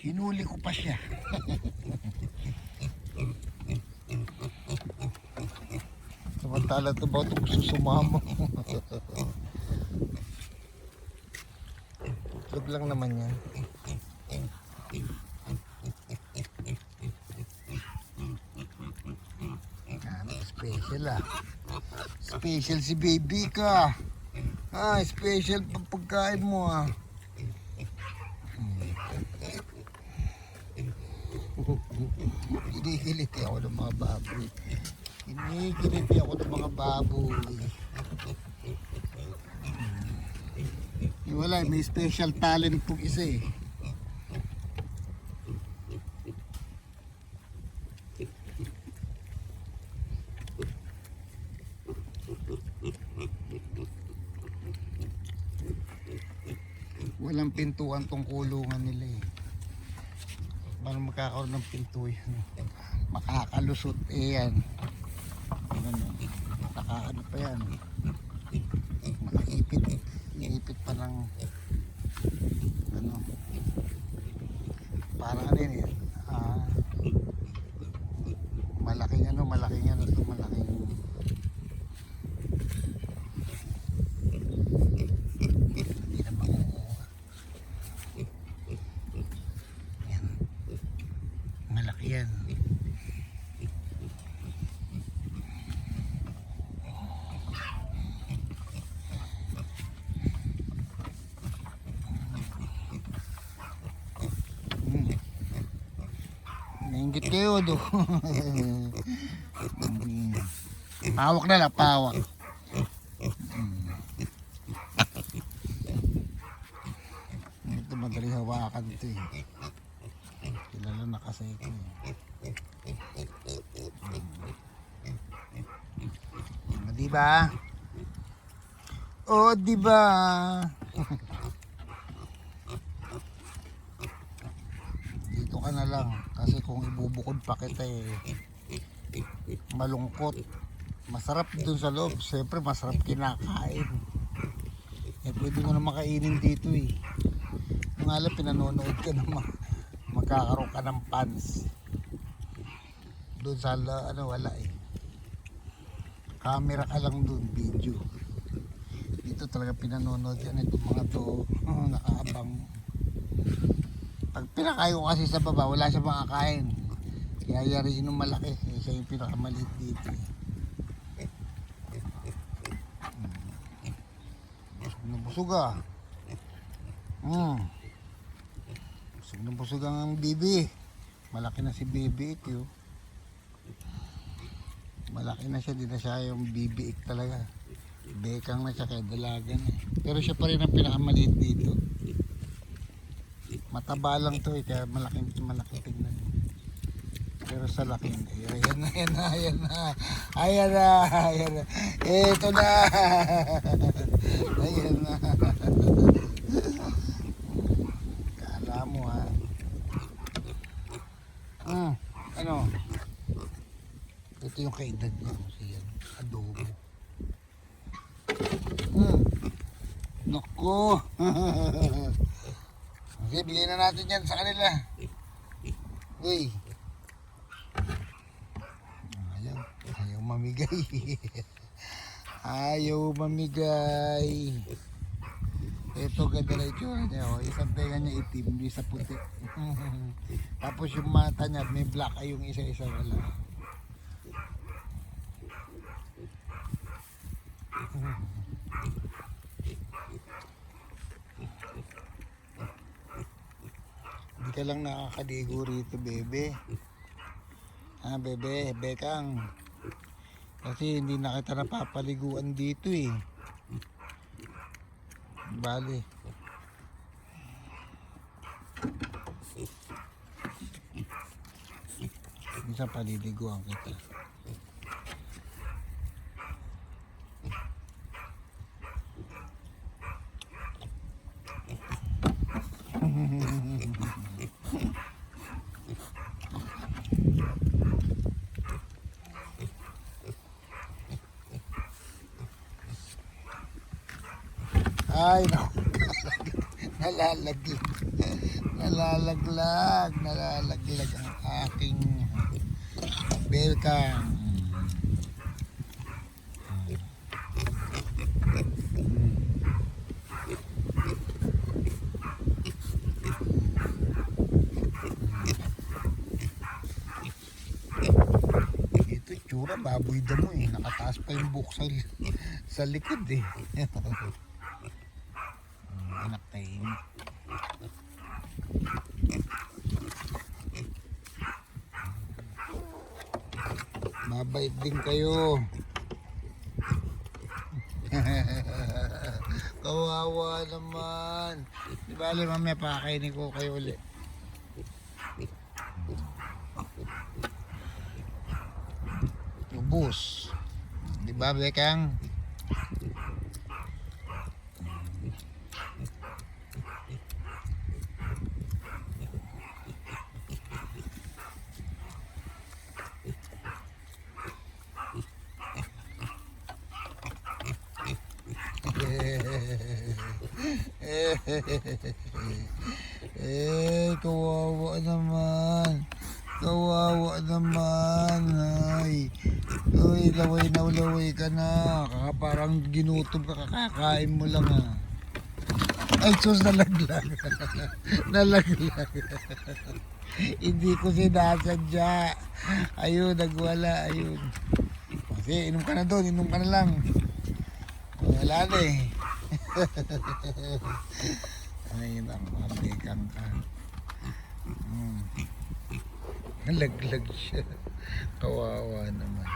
Hinuli ko pa siya. Samantala ito ba ito gusto sumama? Itlog lang naman yan. Special ah. Special si baby ka. Special pa pagkain mo ah. Kinikiliti ako ng mga baboy. Kinikiliti ako ng mga baboy. Wala, may special talent pong isa eh. Walang pintuan tong kulungan nila eh. Paano magkakaroon ng pinto yan? Makakalusot eh yan. Nakaano pa yan. Nakaipit eh. Iipit pa ng ano. Parang ano yun eh. Malaking ito, malaking yan. Nainggit kayo do. Pawak na lang, pawak. Ito madali hawakan ito eh. Kilala na kasi ito eh. Diba? Oh, diba? Dito ka na lang kasi kung ibubukod pa kita eh malungkot. Masarap dun sa loob, siyempre masarap kinakain. Pwede mo na makainin dito eh. Yung nga lang pinanonood ka na magkakaroon ka ng fans. Doon sa wala eh. Camera ka lang doon, video. Dito talaga pinanonood yan itong mga to. Nakaabang. Pag pinakain ko kasi sa baba, wala siya makakain. Kaya yariin ng malaki. Siya yung pinakamaliit dito eh. Busog ah. Busog ang bibi. Malaki na si bibi ito. Malaki na siya, di na siya yung bibiik talaga. Bekang na siya kaya dalagan eh. Pero siya pa rin ang pinakamaliit dito. Mataba lang to eh, kaya malaki tignan. Pero sa laki hindi. Ayan na. Ito na. Ayan na. Kala mo ha. Ano? Ito yung kaedad niya. Siya. Adobo. Naku. Okay, bigay na natin yan sa kanila. Uy. Ayaw mamigay. Ayaw mamigay. Ito ganda na ito niya. Isang tenga niya itim, isa puti. Tapos yung mata niya, may black ay yung isa-isa wala. Hindi ka lang nakakaligo rito, bebe. Bebe, bekang. Kasi hindi na kita napapaliguan dito eh. Bali. Minsan paliliguan kita. Ay, no. Nalalaglag. Nalalaglag ang aking belkang. Ito tsura, baboy damo eh. Nakataas pa yung buhok sa likod eh. Anak tayo. Mabait din kayo. Kawawa naman. Di ba alam, mamaya pakainin ko kayo ulit. Ubus. Di ba, Bekang? Kawawa naman. Kawawa naman. Ay. Uy, laway na laway ka na. Parang ginutom ka, kakakain mo lang ah. Ay, sus, nalaglag. Nalaglag. Hindi ko sinasadya. Ayun, nagwala. Ayun. Kasi, inom ka na doon. Inom ka na lang. Wala na eh. Ayun ang mabikang ka. Nalaglag siya. Kawawa naman.